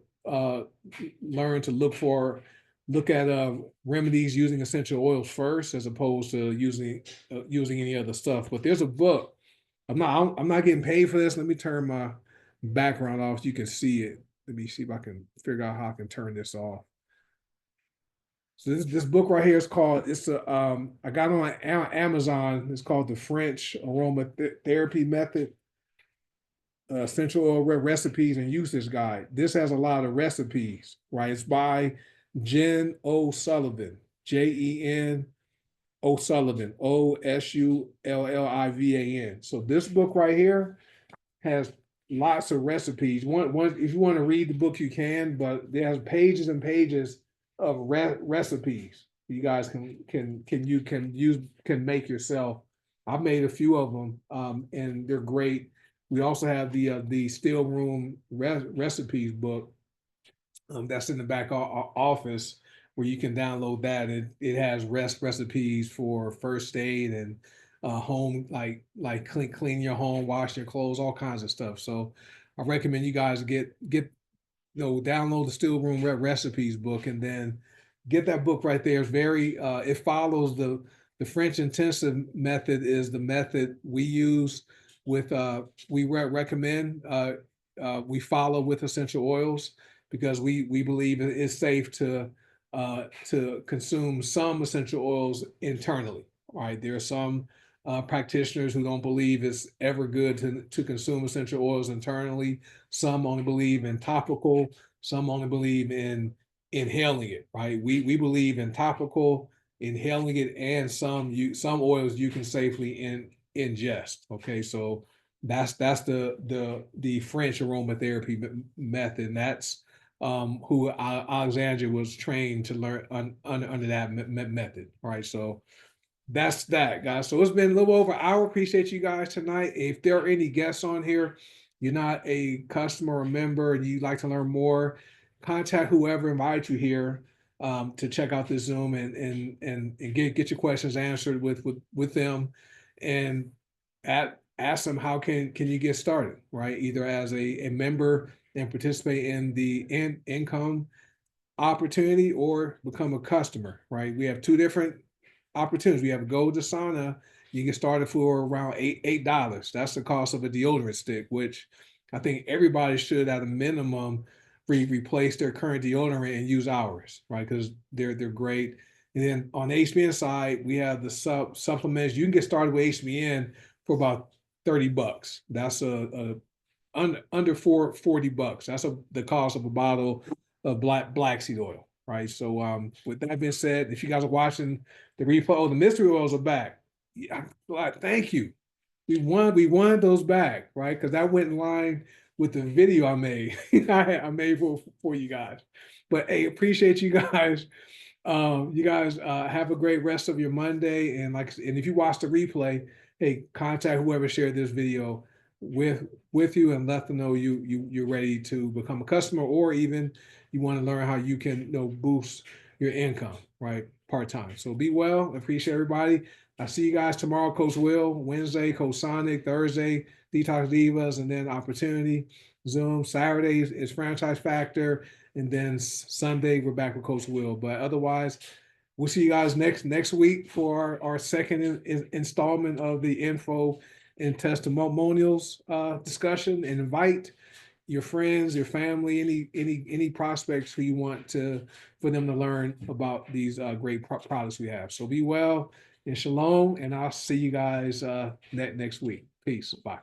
learn to look at remedies using essential oils first, as opposed to using any other stuff. But there's a book. I'm not getting paid for this. Let me turn my background off so you can see it. let me see if I can figure out how I can turn this off. So this book right here is called, I got it on Amazon. It's called The French Aromatherapy Method, Essential Oil Recipes and Usage Guide. This has a lot of recipes, right? It's by Jen O'Sullivan, Jen O'Sullivan, Osullivin. So this book right here has lots of recipes. One, if you want to read the book, you can, but there's pages and pages of recipes you guys can make yourself. I've made a few of them, and they're great. We also have the Still Room recipes book, that's in the back office where you can download that. It has recipes for first aid and home, like clean your home, wash your clothes, all kinds of stuff. So I recommend you guys get download the Still Room recipes book, and then get that book right there. It's very it follows the French intensive method is the method we use with we recommend we follow with essential oils, because we believe it is safe to consume some essential oils internally. Right, there are some practitioners who don't believe it's ever good to consume essential oils internally. Some only believe in topical. Some only believe in inhaling it. Right, we believe in topical, inhaling it, and some oils you can safely ingest. Okay, so that's the French aromatherapy method. And that's who Alexandria was trained to learn under that method. All right, so that's that, guys. So it's been a little over an hour. Appreciate you guys tonight. If there are any guests on here, you're not a customer or member, and you'd like to learn more, contact whoever invited you here to check out this Zoom and get your questions answered with them, and ask them how can you get started, right? Either as a member and participate in the income opportunity, or become a customer, right? We have two different opportunities. We have Gold Asana. You can start it for around $8. That's the cost of a deodorant stick, which I think everybody should at a minimum replace their current deodorant and use ours, right? Because they're great. And then on the HBN side, we have the supplements. You can get started with HBN for about $30. That's under $40. That's the cost of a bottle of black seed oil, right? So with that being said, if you guys are watching the replay, the mystery oils are back. Yeah, thank you. We wanted those back, right? Because that went in line with the video I made. I made for you guys. But hey, appreciate you guys. You guys have a great rest of your Monday. And if you watch the replay, hey, contact whoever shared this video with you, and let them know you're ready to become a customer, or even you want to learn how you can boost your income, right? Part-time. So be well. Appreciate everybody. I'll see you guys tomorrow, Coach Will. Wednesday, Coach Sonic. Thursday, Detox Divas, and then Opportunity Zoom. Saturday is Franchise Factor. And then Sunday, we're back with Coach Will. But otherwise, we'll see you guys next week for our second installment of the info and testimonials discussion. And invite your friends, your family, any prospects who you want for them to learn about these great products we have. So be well and shalom, and I'll see you guys next week. Peace. Bye.